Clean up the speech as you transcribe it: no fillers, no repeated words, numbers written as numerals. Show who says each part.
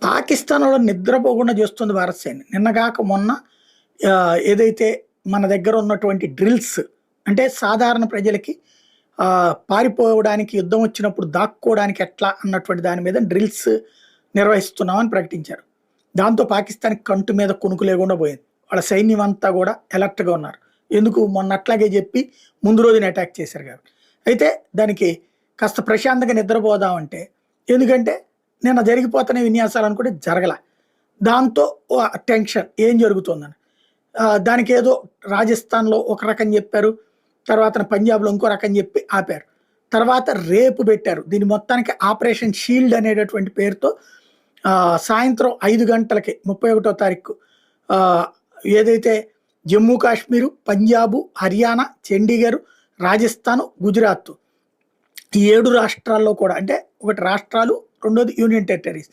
Speaker 1: పాకిస్తాన్ వాళ్ళు నిద్రపోకుండా చేస్తుంది భారత సైన్యం. నిన్నగాక మొన్న ఏదైతే మన దగ్గర ఉన్నటువంటి డ్రిల్స్ అంటే సాధారణ ప్రజలకి పారిపోవడానికి యుద్ధం వచ్చినప్పుడు దాక్కోవడానికి ఎట్లా అన్నటువంటి దాని మీద డ్రిల్స్ నిర్వహిస్తున్నామని ప్రకటించారు. దాంతో పాకిస్తాన్‌కి కంటు మీద కునుకు లేకుండా పోయింది. వాళ్ళ సైన్యం అంతా కూడా అలర్ట్‌గా ఉన్నారు. ఎందుకు మొన్న అట్లాగే చెప్పి ముందు రోజున అటాక్ చేశారు కాబట్టి. అయితే దానికి కాస్త ప్రశాంతంగా నిద్రపోదామంటే ఎందుకంటే నిన్న జరిగిపోతున్న విన్యాసాలు అనుకుంటే జరగల. దాంతో టెన్షన్ ఏం జరుగుతుందని. దానికేదో రాజస్థాన్‌లో ఒక రకం చెప్పారు. తర్వాతన పంజాబ్‌లో ఇంకో రకం చెప్పి ఆపారు. తర్వాత రేపు పెట్టారు. దీని మొత్తానికి ఆపరేషన్ షీల్డ్ అనేటటువంటి పేరుతో సాయంత్రం 5 గంటలకి 31వ తారీఖు ఏదైతే జమ్మూ కాశ్మీరు, పంజాబు, హర్యానా, చండీగఢ్, రాజస్థాను, గుజరాత్ ఈ 7 రాష్ట్రాల్లో కూడా అంటే ఒకటి రాష్ట్రాలు, రెండోది యూనియన్ టెరిటరీస్